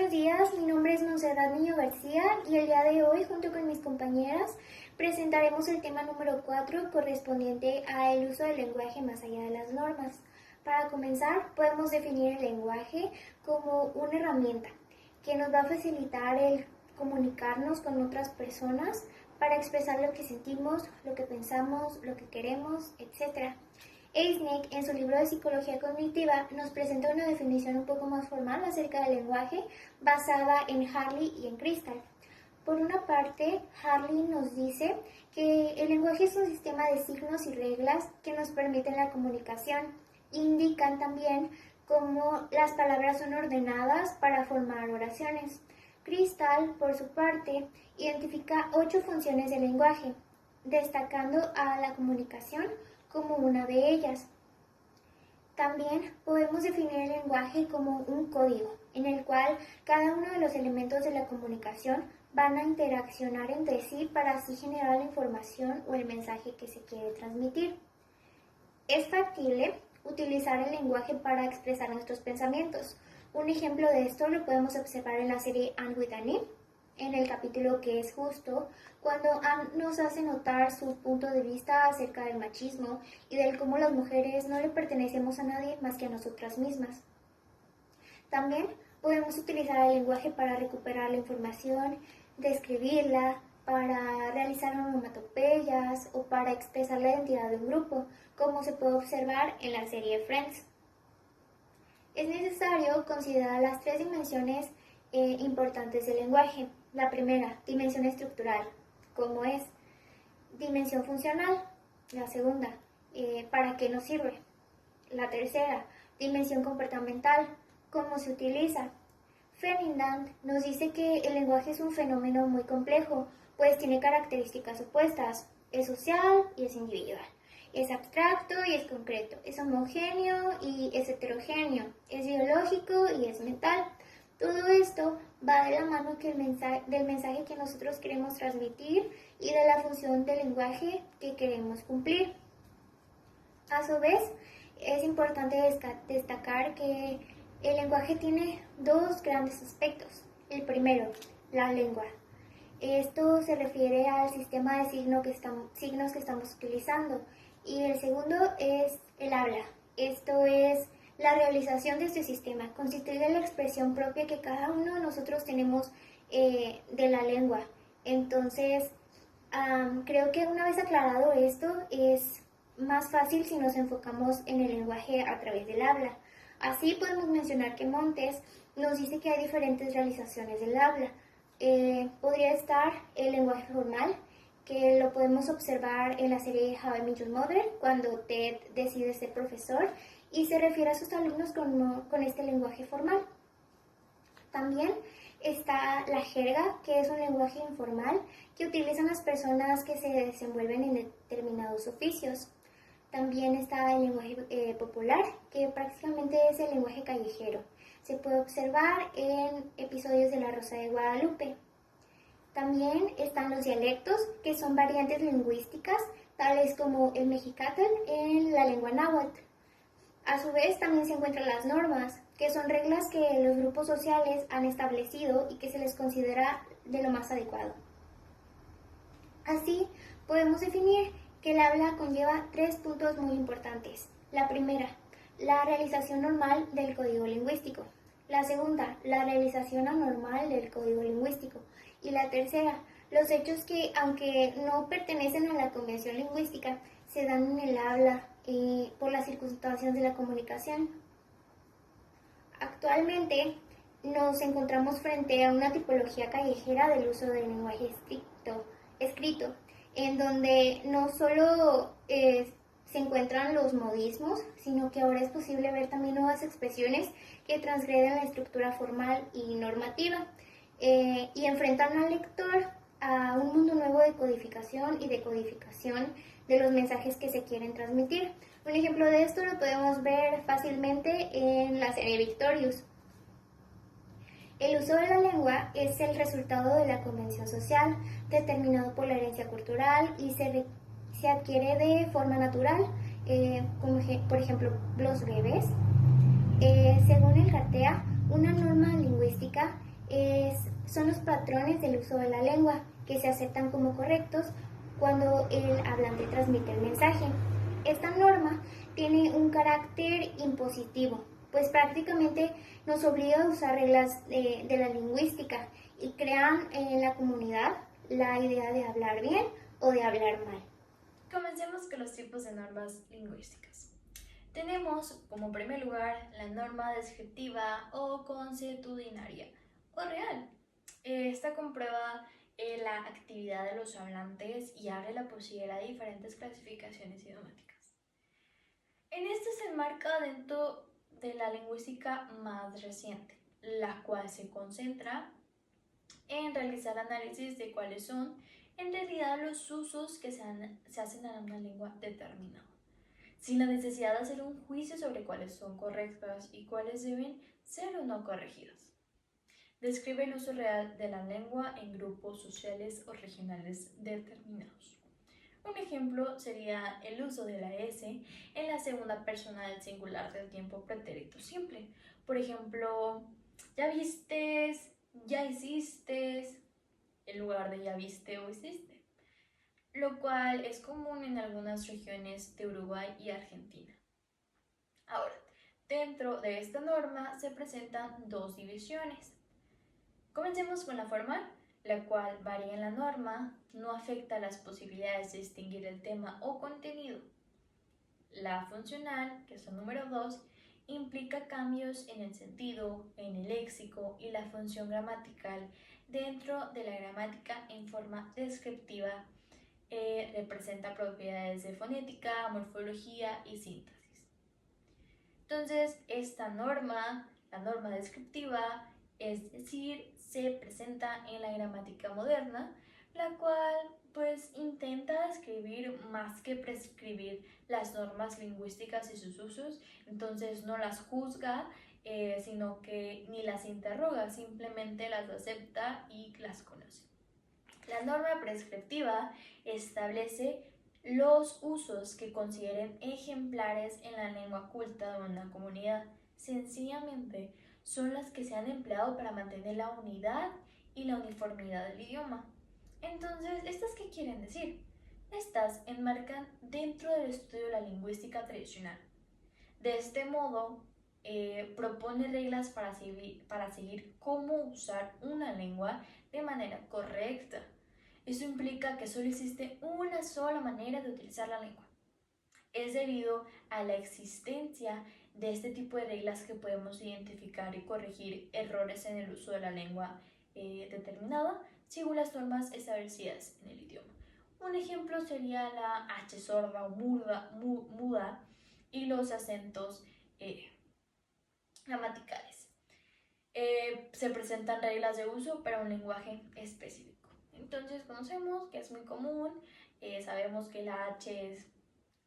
buenos días, mi nombre es Montserrat Niño García y el día de hoy, junto con mis compañeras, presentaremos el tema número 4 correspondiente al uso del lenguaje más allá de las normas. Para comenzar, podemos definir el lenguaje como una herramienta que nos va a facilitar el comunicarnos con otras personas para expresar lo que sentimos, lo que pensamos, lo que queremos, etc. Eysenck, en su libro de Psicología Cognitiva, nos presenta una definición un poco más formal acerca del lenguaje, basada en Harley y en Crystal. Por una parte, Harley nos dice que el lenguaje es un sistema de signos y reglas que nos permiten la comunicación. Indican también cómo las palabras son ordenadas para formar oraciones. Crystal, por su parte, identifica 8 funciones del lenguaje, destacando a la comunicación como una de ellas. También podemos definir el lenguaje como un código, en el cual cada uno de los elementos de la comunicación van a interaccionar entre sí para así generar la información o el mensaje que se quiere transmitir. Es factible utilizar el lenguaje para expresar nuestros pensamientos. Un ejemplo de esto lo podemos observar en la serie Anne with an E, en el capítulo que es justo, cuando Anne nos hace notar su punto de vista acerca del machismo y del cómo las mujeres no le pertenecemos a nadie más que a nosotras mismas. También podemos utilizar el lenguaje para recuperar la información, describirla, para realizar onomatopeyas o para expresar la identidad de un grupo, como se puede observar en la serie Friends. Es necesario considerar las 3 dimensiones importantes del lenguaje. La primera, dimensión estructural, ¿cómo es? Dimensión funcional. La segunda, ¿para qué nos sirve? La tercera, dimensión comportamental, ¿cómo se utiliza? Ferdinand nos dice que el lenguaje es un fenómeno muy complejo, pues tiene características opuestas, es social y es individual. Es abstracto y es concreto, es homogéneo y es heterogéneo, es biológico y es mental. Todo esto va de la mano del mensaje que nosotros queremos transmitir y de la función del lenguaje que queremos cumplir. A su vez, es importante destacar que el lenguaje tiene 2 grandes aspectos. El primero, la lengua. Esto se refiere al sistema de signos que estamos utilizando. Y el segundo es el habla. Esto es la realización de este sistema. Constituye la expresión propia que cada uno de nosotros tenemos de la lengua. Entonces, creo que una vez aclarado esto, es más fácil si nos enfocamos en el lenguaje a través del habla. Así podemos mencionar que Montes nos dice que hay diferentes realizaciones del habla. Podría estar el lenguaje formal, que lo podemos observar en la serie How I Met Your Mother, cuando Ted decide ser profesor y se refiere a sus alumnos con este lenguaje formal. También está la jerga, que es un lenguaje informal que utilizan las personas que se desenvuelven en determinados oficios. También está el lenguaje popular, que prácticamente es el lenguaje callejero. Se puede observar en episodios de La Rosa de Guadalupe. También están los dialectos, que son variantes lingüísticas, tales como el mexicatl en la lengua náhuatl. A su vez, también se encuentran las normas, que son reglas que los grupos sociales han establecido y que se les considera de lo más adecuado. Así, podemos definir que el habla conlleva 3 puntos muy importantes. La primera, la realización normal del código lingüístico. La segunda, la realización anormal del código lingüístico. Y la tercera, los hechos que, aunque no pertenecen a la convención lingüística, se dan en el habla por las circunstancias de la comunicación. Actualmente nos encontramos frente a una tipología callejera del uso del lenguaje escrito, en donde no solo se encuentran los modismos, sino que ahora es posible ver también nuevas expresiones que transgreden la estructura formal y normativa y enfrentan al lector a un mundo nuevo de codificación y decodificación de los mensajes que se quieren transmitir. Un ejemplo de esto lo podemos ver fácilmente en la serie Victorious. El uso de la lengua es el resultado de la convención social, determinado por la herencia cultural y se adquiere de forma natural, como por ejemplo los bebés. Según el Cartea, una norma lingüística son los patrones del uso de la lengua que se aceptan como correctos cuando el hablante transmite el mensaje. Esta norma tiene un carácter impositivo, pues prácticamente nos obliga a usar reglas de la lingüística y crean en la comunidad la idea de hablar bien o de hablar mal. Comencemos con los tipos de normas lingüísticas. Tenemos como primer lugar la norma descriptiva o consuetudinaria o real. Esta comprueba la actividad de los hablantes y abre la posibilidad de diferentes clasificaciones idiomáticas. En este se enmarca dentro de la lingüística más reciente, la cual se concentra en realizar análisis de cuáles son en realidad los usos que se hacen a una lengua determinada, sin la necesidad de hacer un juicio sobre cuáles son correctas y cuáles deben ser o no corregidas. Describe el uso real de la lengua en grupos sociales o regionales determinados. Un ejemplo sería el uso de la S en la segunda persona del singular del tiempo pretérito simple. Por ejemplo, ya vistes, ya hiciste, en lugar de ya viste o hiciste, lo cual es común en algunas regiones de Uruguay y Argentina. Ahora, dentro de esta norma se presentan dos divisiones. Comencemos con la formal, la cual varía en la norma, no afecta las posibilidades de distinguir el tema o contenido. La funcional, que es el número 2, implica cambios en el sentido, en el léxico y la función gramatical dentro de la gramática en forma descriptiva. Representa propiedades de fonética, morfología y síntesis. Entonces, esta norma, la norma descriptiva, es decir, se presenta en la gramática moderna, la cual pues intenta describir más que prescribir las normas lingüísticas y sus usos, entonces no las juzga, sino que ni las interroga, simplemente las acepta y las conoce. La norma prescriptiva establece los usos que consideren ejemplares en la lengua culta de una comunidad. Sencillamente son las que se han empleado para mantener la unidad y la uniformidad del idioma. Entonces, ¿estas qué quieren decir? Estas enmarcan dentro del estudio de la lingüística tradicional. De este modo, propone reglas para seguir cómo usar una lengua de manera correcta. Eso implica que solo existe una sola manera de utilizar la lengua. Es debido a la existencia de este tipo de reglas que podemos identificar y corregir errores en el uso de la lengua determinada según las normas establecidas en el idioma. Un ejemplo sería la H sorda o muda y los acentos gramaticales. Se presentan reglas de uso para un lenguaje específico. Entonces conocemos que es muy común, sabemos que la H es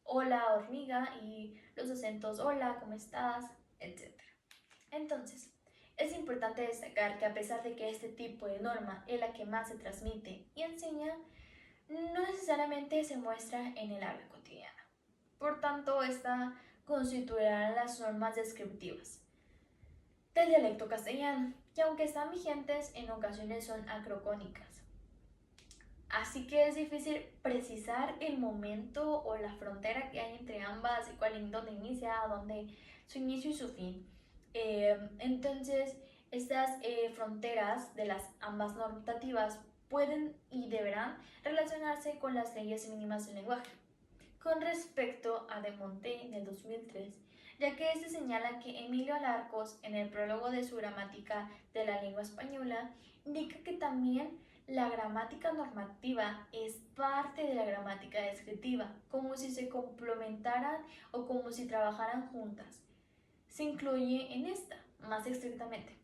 hola, hormiga, y los acentos hola, ¿cómo estás?, etc. Entonces, es importante destacar que a pesar de que este tipo de norma es la que más se transmite y enseña, no necesariamente se muestra en el habla cotidiana. Por tanto, esta constituirá las normas descriptivas del dialecto castellano, que aunque están vigentes, en ocasiones son acrocónicas. Así que es difícil precisar el momento o la frontera que hay entre ambas y dónde inicia, dónde su inicio y su fin. Entonces, estas fronteras de las ambas normativas pueden y deberán relacionarse con las leyes mínimas del lenguaje. Con respecto a De Monte del 2003, ya que este señala que Emilio Alarcos, en el prólogo de su gramática de la lengua española, indica que también la gramática normativa es parte de la gramática descriptiva, como si se complementaran o como si trabajaran juntas. Se incluye en esta, más estrictamente,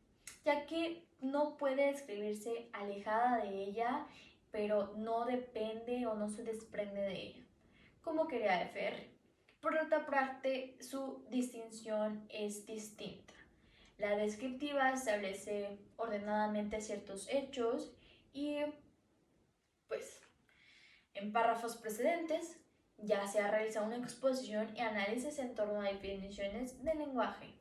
ya que no puede describirse alejada de ella, pero no depende o no se desprende de ella, como quería FR. Por otra parte, su distinción es distinta. La descriptiva establece ordenadamente ciertos hechos y, pues, en párrafos precedentes ya se ha realizado una exposición y análisis en torno a definiciones del lenguaje,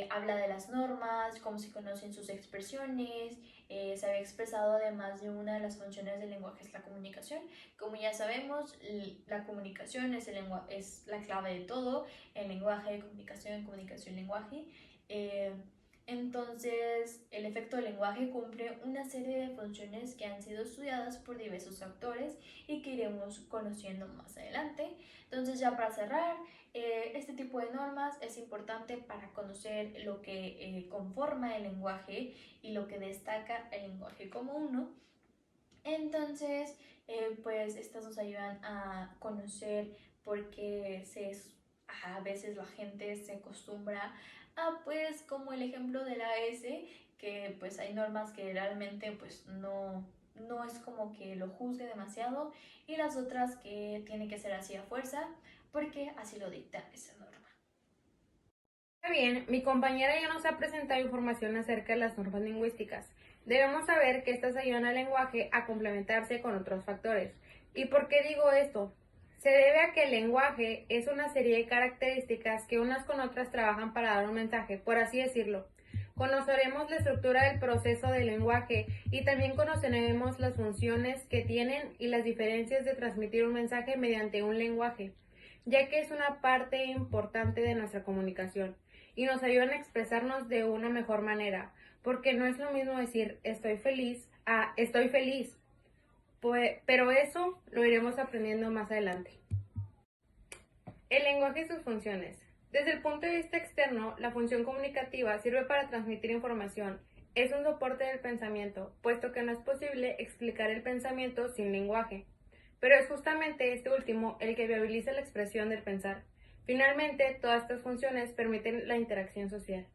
habla de las normas, cómo se conocen sus expresiones. Se había expresado además de una de las funciones del lenguaje es la comunicación. Como ya sabemos, la comunicación es la clave de todo, el lenguaje, comunicación, lenguaje. Entonces, el efecto del lenguaje cumple una serie de funciones que han sido estudiadas por diversos autores y que iremos conociendo más adelante. Entonces, ya para cerrar, este tipo de normas es importante para conocer lo que conforma el lenguaje y lo que destaca el lenguaje como uno. Entonces, pues estas nos ayudan a conocer por qué a veces la gente se acostumbra a, pues, como el ejemplo de la S, que pues hay normas que realmente pues no es como que lo juzgue demasiado, y las otras que tiene que ser así a fuerza, porque así lo dicta esa norma. Muy bien, mi compañera ya nos ha presentado información acerca de las normas lingüísticas. Debemos saber que estas ayudan al lenguaje a complementarse con otros factores. ¿Y por qué digo esto? Se debe a que el lenguaje es una serie de características que unas con otras trabajan para dar un mensaje, por así decirlo. Conoceremos la estructura del proceso del lenguaje y también conoceremos las funciones que tienen y las diferencias de transmitir un mensaje mediante un lenguaje, ya que es una parte importante de nuestra comunicación y nos ayudan a expresarnos de una mejor manera, porque no es lo mismo decir estoy feliz a estoy feliz, pero eso lo iremos aprendiendo más adelante. El lenguaje y sus funciones. Desde el punto de vista externo, la función comunicativa sirve para transmitir información. Es un soporte del pensamiento, puesto que no es posible explicar el pensamiento sin lenguaje. Pero es justamente este último el que viabiliza la expresión del pensar. Finalmente, todas estas funciones permiten la interacción social.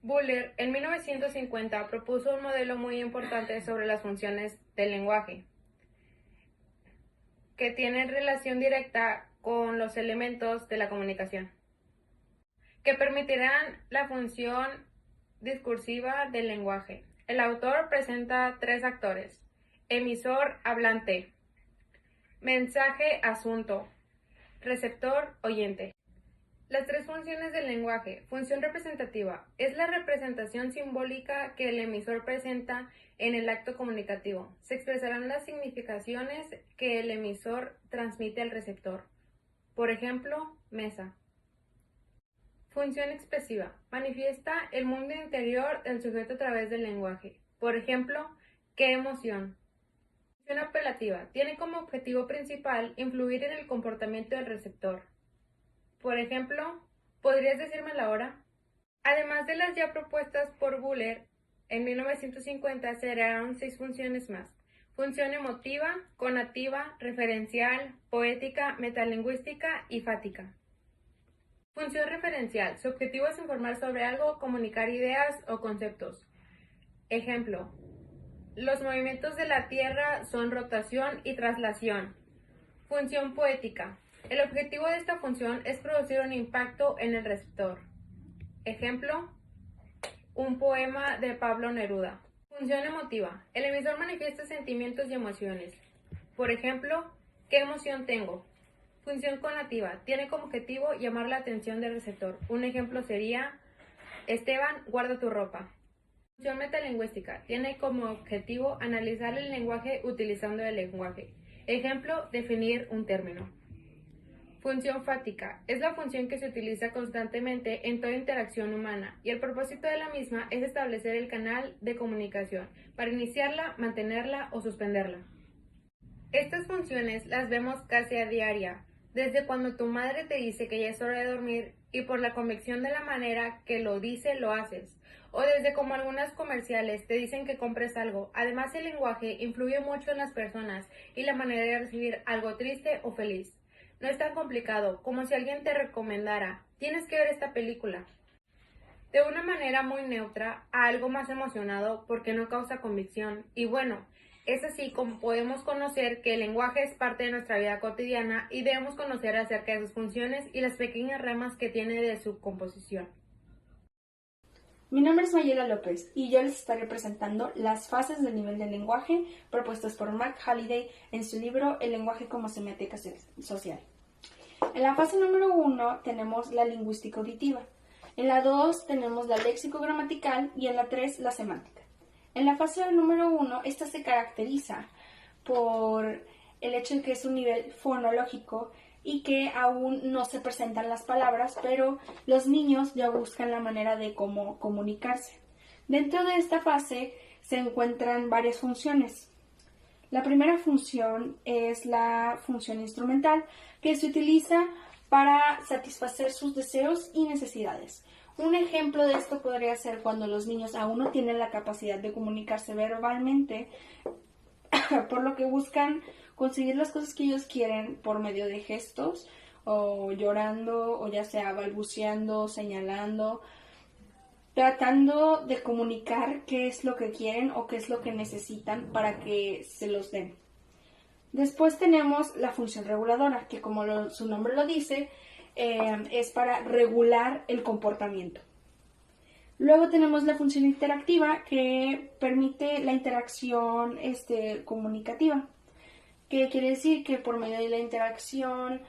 Buller, en 1950, propuso un modelo muy importante sobre las funciones del lenguaje, que tienen relación directa con los elementos de la comunicación, que permitirán la función discursiva del lenguaje. El autor presenta tres actores: emisor, hablante; mensaje, asunto; receptor, oyente. Las tres funciones del lenguaje. Función representativa. Es la representación simbólica que el emisor presenta en el acto comunicativo. Se expresarán las significaciones que el emisor transmite al receptor. Por ejemplo, mesa. Función expresiva. Manifiesta el mundo interior del sujeto a través del lenguaje. Por ejemplo, qué emoción. Función apelativa. Tiene como objetivo principal influir en el comportamiento del receptor. Por ejemplo, ¿podrías decirme la hora? Además de las ya propuestas por Buller, en 1950 se agregaron 6 funciones más: función emotiva, conativa, referencial, poética, metalingüística y fática. Función referencial. Su objetivo es informar sobre algo, comunicar ideas o conceptos. Ejemplo: los movimientos de la Tierra son rotación y traslación. Función poética. El objetivo de esta función es producir un impacto en el receptor. Ejemplo: un poema de Pablo Neruda. Función emotiva. El emisor manifiesta sentimientos y emociones. Por ejemplo, ¿qué emoción tengo? Función conativa. Tiene como objetivo llamar la atención del receptor. Un ejemplo sería: Esteban, guarda tu ropa. Función metalingüística. Tiene como objetivo analizar el lenguaje utilizando el lenguaje. Ejemplo: definir un término. Función fática. Es la función que se utiliza constantemente en toda interacción humana y el propósito de la misma es establecer el canal de comunicación para iniciarla, mantenerla o suspenderla. Estas funciones las vemos casi a diaria, desde cuando tu madre te dice que ya es hora de dormir y por la convicción de la manera que lo dice lo haces, o desde como algunas comerciales te dicen que compres algo. Además, el lenguaje influye mucho en las personas y la manera de recibir algo triste o feliz. No es tan complicado como si alguien te recomendara: tienes que ver esta película, de una manera muy neutra a algo más emocionado porque no causa convicción. Y bueno, es así como podemos conocer que el lenguaje es parte de nuestra vida cotidiana y debemos conocer acerca de sus funciones y las pequeñas ramas que tiene de su composición. Mi nombre es Mayela López y yo les estaré presentando las fases del nivel del lenguaje propuestas por Mark Halliday en su libro El lenguaje como semiótica social. En la fase número 1 tenemos la lingüística auditiva. En la 2 tenemos la léxico-gramatical y en la 3 la semántica. En la fase número 1, esta se caracteriza por el hecho de que es un nivel fonológico y que aún no se presentan las palabras, pero los niños ya buscan la manera de cómo comunicarse. Dentro de esta fase se encuentran varias funciones. La primera función es la función instrumental, que se utiliza para satisfacer sus deseos y necesidades. Un ejemplo de esto podría ser cuando los niños aún no tienen la capacidad de comunicarse verbalmente, por lo que buscan conseguir las cosas que ellos quieren por medio de gestos, o llorando, o ya sea balbuceando, señalando, tratando de comunicar qué es lo que quieren o qué es lo que necesitan para que se los den. Después tenemos la función reguladora, que como su nombre lo dice, es para regular el comportamiento. Luego tenemos la función interactiva, que permite la interacción comunicativa, que quiere decir que por medio de la interacción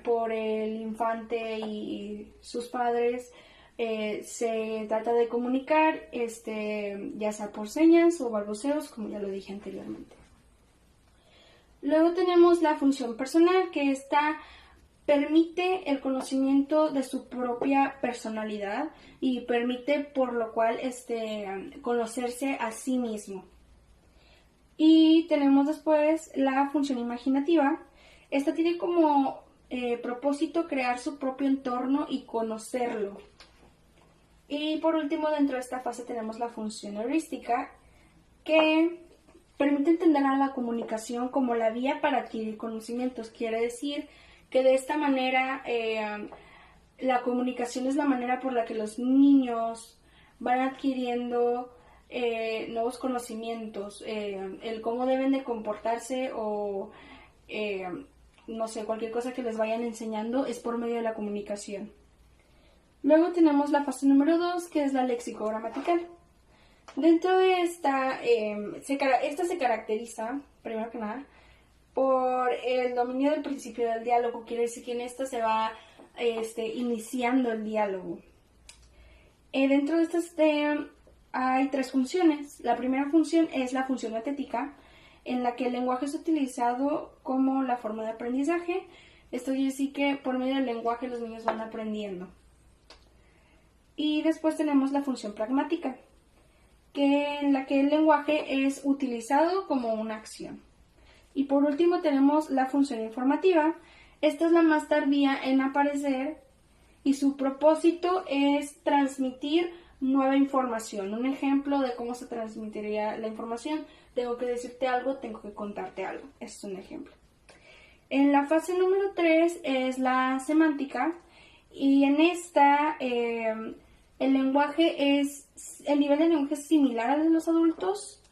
por el infante y sus padres, se trata de comunicar, ya sea por señas o balbuceos, como ya lo dije anteriormente. Luego tenemos la función personal, que esta permite el conocimiento de su propia personalidad y permite por lo cual conocerse a sí mismo. Y tenemos después la función imaginativa. Esta tiene como propósito crear su propio entorno y conocerlo. Y por último, dentro de esta fase tenemos la función heurística, que permite entender a la comunicación como la vía para adquirir conocimientos. Quiere decir que de esta manera la comunicación es la manera por la que los niños van adquiriendo nuevos conocimientos, el cómo deben de comportarse o no sé, cualquier cosa que les vayan enseñando es por medio de la comunicación. Luego tenemos la fase número 2, que es la léxico-gramatical. Dentro de esta se caracteriza, primero que nada, por el dominio del principio del diálogo. Quiere decir que en esta se va iniciando el diálogo. Dentro de estas hay 3 funciones. La primera función es la función metética, en la que el lenguaje es utilizado como la forma de aprendizaje. Esto quiere decir que por medio del lenguaje los niños van aprendiendo. Y después tenemos la función pragmática, en la que el lenguaje es utilizado como una acción. Y por último tenemos la función informativa. Esta es la más tardía en aparecer y su propósito es transmitir nueva información. Un ejemplo de cómo se transmitiría la información: tengo que decirte algo, tengo que contarte algo. Este es un ejemplo. En la fase número 3 es la semántica, y en esta el nivel de lenguaje es similar al de los adultos,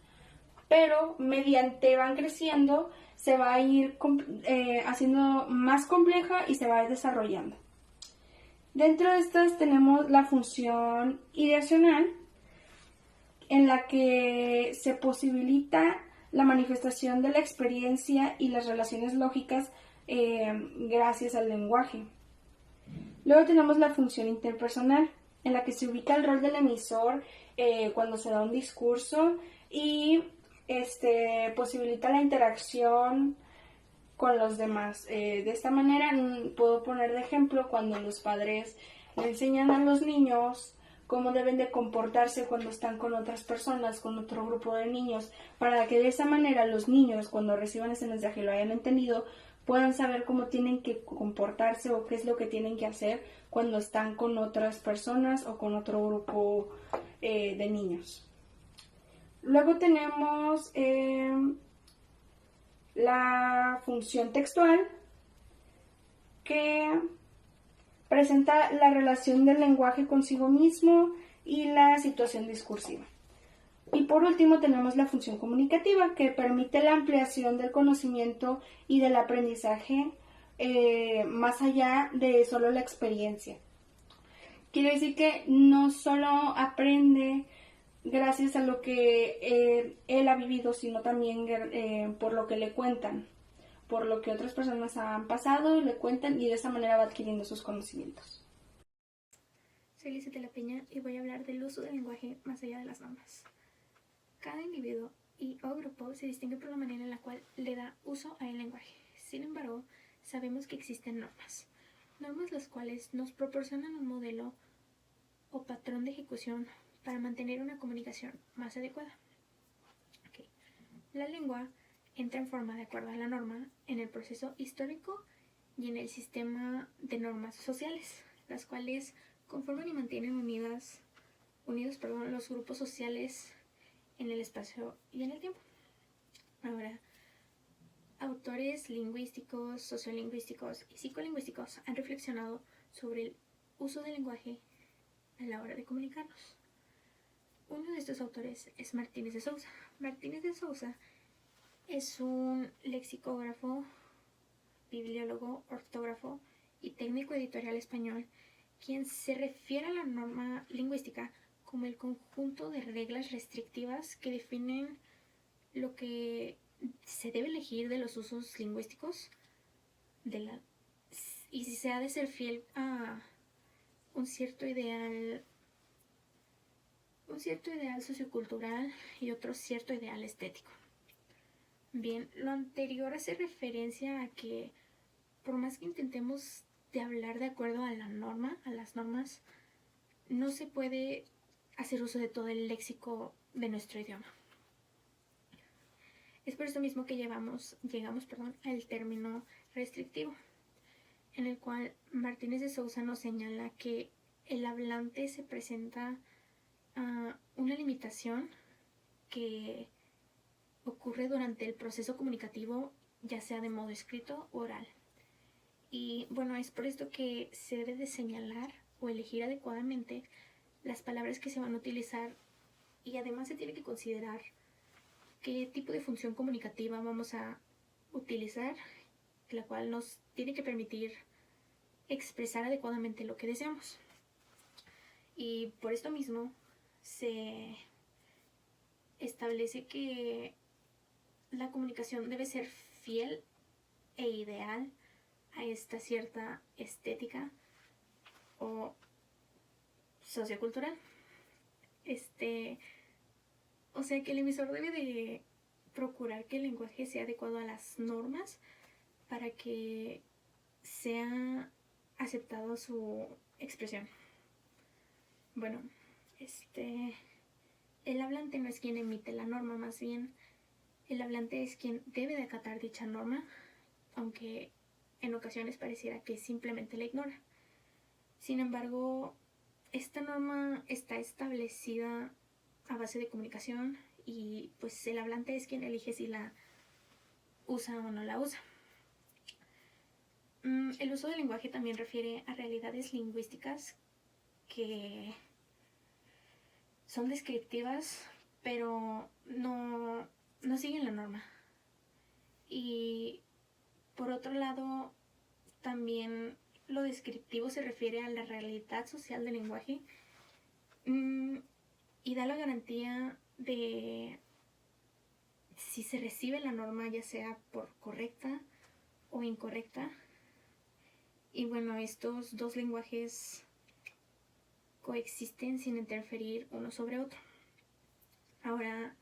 pero mediante van creciendo se va a ir haciendo más compleja y se va a ir desarrollando. Dentro de estas tenemos la función ideacional, en la que se posibilita la manifestación de la experiencia y las relaciones lógicas gracias al lenguaje. Luego tenemos la función interpersonal, en la que se ubica el rol del emisor cuando se da un discurso y posibilita la interacción con los demás. De esta manera puedo poner de ejemplo cuando los padres le enseñan a los niños cómo deben de comportarse cuando están con otras personas, con otro grupo de niños, para que de esa manera los niños, cuando reciban ese mensaje y lo hayan entendido, puedan saber cómo tienen que comportarse o qué es lo que tienen que hacer cuando están con otras personas o con otro grupo de niños. Luego tenemos la función textual, que presenta la relación del lenguaje consigo mismo y la situación discursiva. Y por último tenemos la función comunicativa, que permite la ampliación del conocimiento y del aprendizaje más allá de solo la experiencia. Quiere decir que no solo aprende gracias a lo que él ha vivido, sino también por lo que le cuentan, por lo que otras personas han pasado y le cuentan, y de esa manera va adquiriendo sus conocimientos. Soy Lizeth de la Peña y voy a hablar del uso del lenguaje más allá de las normas. Cada individuo o grupo se distingue por la manera en la cual le da uso al lenguaje. Sin embargo, sabemos que existen normas. Normas las cuales nos proporcionan un modelo o patrón de ejecución para mantener una comunicación más adecuada. La lengua entra en forma de acuerdo a la norma en el proceso histórico y en el sistema de normas sociales, las cuales conforman y mantienen unidos los grupos sociales en el espacio y en el tiempo. Ahora, autores lingüísticos, sociolingüísticos y psicolingüísticos han reflexionado sobre el uso del lenguaje a la hora de comunicarnos. Uno de estos autores es Martínez de Sousa. Martínez de Sousa es un lexicógrafo, bibliólogo, ortógrafo y técnico editorial español, quien se refiere a la norma lingüística como el conjunto de reglas restrictivas que definen lo que se debe elegir de los usos lingüísticos y si se ha de ser fiel a un cierto ideal sociocultural y otro cierto ideal estético. Bien, lo anterior hace referencia a que por más que intentemos de hablar de acuerdo a la norma, a las normas, no se puede hacer uso de todo el léxico de nuestro idioma. Es por eso mismo que llegamos al término restrictivo, en el cual Martínez de Sousa nos señala que el hablante se presenta a una limitación que ocurre durante el proceso comunicativo, ya sea de modo escrito o oral. Y bueno, es por esto que se debe de señalar o elegir adecuadamente las palabras que se van a utilizar, y además se tiene que considerar qué tipo de función comunicativa vamos a utilizar, la cual nos tiene que permitir expresar adecuadamente lo que deseamos. Y por esto mismo se establece que la comunicación debe ser fiel e ideal a esta cierta estética o sociocultural. O sea que el emisor debe de procurar que el lenguaje sea adecuado a las normas para que sea aceptado su expresión. Bueno, el hablante no es quien emite la norma, más bien el hablante es quien debe de acatar dicha norma, aunque en ocasiones pareciera que simplemente la ignora. Sin embargo, esta norma está establecida a base de comunicación y pues el hablante es quien elige si la usa o no la usa. El uso del lenguaje también refiere a realidades lingüísticas que son descriptivas, pero no siguen la norma. Y por otro lado, también lo descriptivo se refiere a la realidad social del lenguaje y da la garantía de si se recibe la norma, ya sea por correcta o incorrecta. Y bueno, estos dos lenguajes coexisten sin interferir uno sobre otro. Ahora,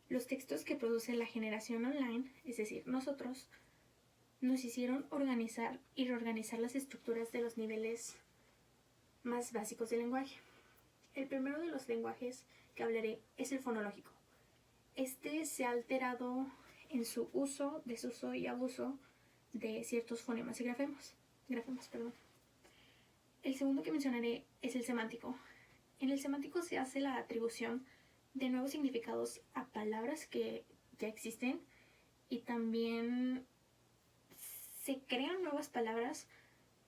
los textos que produce la generación online, es decir, nosotros, nos hicieron organizar y reorganizar las estructuras de los niveles más básicos del lenguaje. El primero de los lenguajes que hablaré es el fonológico. Este se ha alterado en su uso, desuso y abuso de ciertos fonemas y grafemas. El segundo que mencionaré es el semántico. En el semántico se hace la atribución de nuevos significados a palabras que ya existen y también se crean nuevas palabras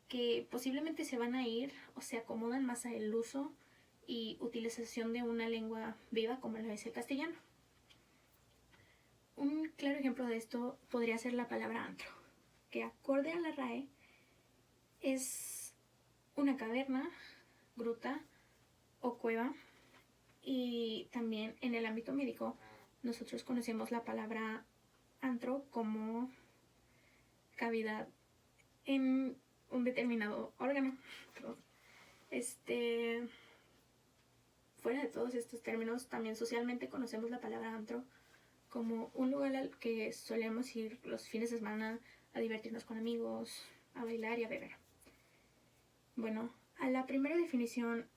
que posiblemente se van a ir o se acomodan más al uso y utilización de una lengua viva como lo es el castellano. Un claro ejemplo de esto podría ser la palabra antro, que acorde a la RAE es una caverna, gruta o cueva. Y también en el ámbito médico nosotros conocemos la palabra antro como cavidad en un determinado órgano. Fuera de todos estos términos, también socialmente conocemos la palabra antro como un lugar al que solemos ir los fines de semana a divertirnos con amigos, a bailar y a beber. Bueno, a la primera definición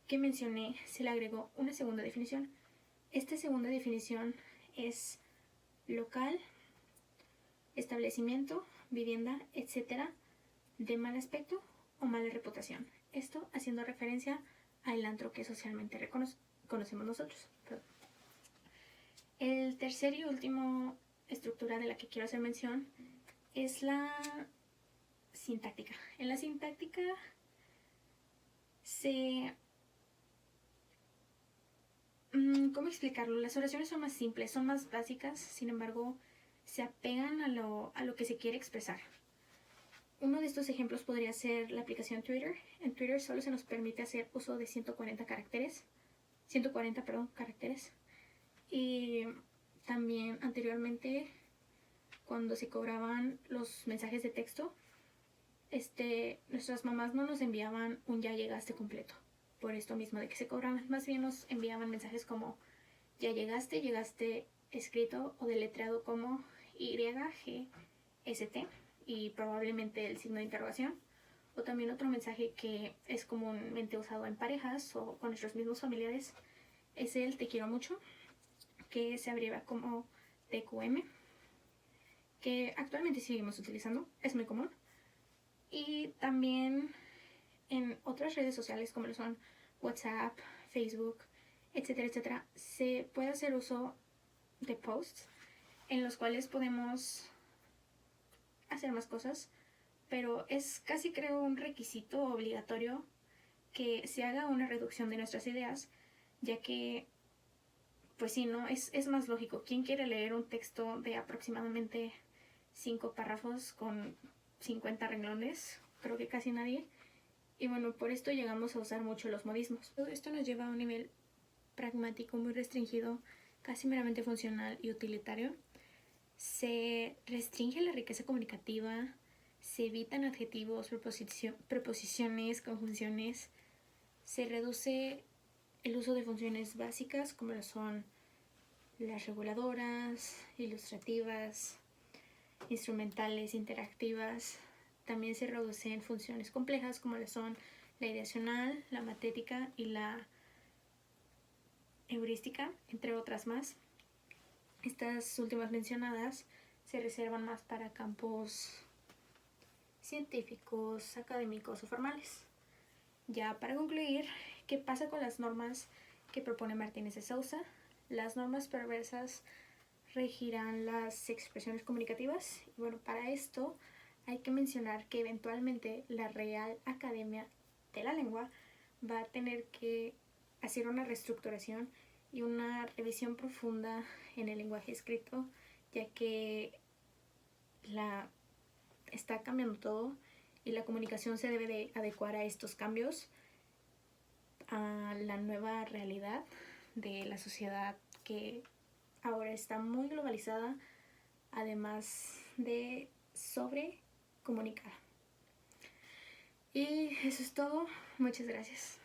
que mencioné se le agregó una segunda definición. Esta segunda definición es local, establecimiento, vivienda, etcétera, de mal aspecto o mala reputación. Esto haciendo referencia al antro que socialmente conocemos nosotros. Perdón. El tercer y último estructura de la que quiero hacer mención es la sintáctica. En la sintáctica ¿cómo explicarlo? Las oraciones son más simples, son más básicas, sin embargo, se apegan a lo que se quiere expresar. Uno de estos ejemplos podría ser la aplicación Twitter. En Twitter solo se nos permite hacer uso de 140 caracteres. Y también anteriormente, cuando se cobraban los mensajes de texto, nuestras mamás no nos enviaban un ya llegaste completo. Por esto mismo de que se cobraban, más bien nos enviaban mensajes como ya llegaste escrito o deletreado como YGST y probablemente el signo de interrogación. O también otro mensaje que es comúnmente usado en parejas o con nuestros mismos familiares es el te quiero mucho, que se abrevia como TQM, que actualmente seguimos utilizando, es muy común. Y también en otras redes sociales como lo son WhatsApp, Facebook, etcétera, etcétera, se puede hacer uso de posts en los cuales podemos hacer más cosas, pero es casi creo un requisito obligatorio que se haga una reducción de nuestras ideas, ya que pues sí, ¿no? Es más lógico. ¿Quién quiere leer un texto de aproximadamente 5 párrafos con 50 renglones? Creo que casi nadie. Y bueno, por esto llegamos a usar mucho los modismos. Todo esto nos lleva a un nivel pragmático muy restringido, casi meramente funcional y utilitario. Se restringe la riqueza comunicativa, se evitan adjetivos, preposiciones, conjunciones, se reduce el uso de funciones básicas como lo son las reguladoras, ilustrativas, instrumentales, interactivas. También se reducen funciones complejas como lo son la ideacional, la matética y la heurística, entre otras más. Estas últimas mencionadas se reservan más para campos científicos, académicos o formales. Ya para concluir, ¿qué pasa con las normas que propone Martínez de Sousa? Las normas perversas regirán las expresiones comunicativas. Y bueno, para esto hay que mencionar que eventualmente la Real Academia de la Lengua va a tener que hacer una reestructuración y una revisión profunda en el lenguaje escrito, ya que está cambiando todo y la comunicación se debe de adecuar a estos cambios, a la nueva realidad de la sociedad que ahora está muy globalizada, además de sobrecomunicada. Y eso es todo. Muchas gracias.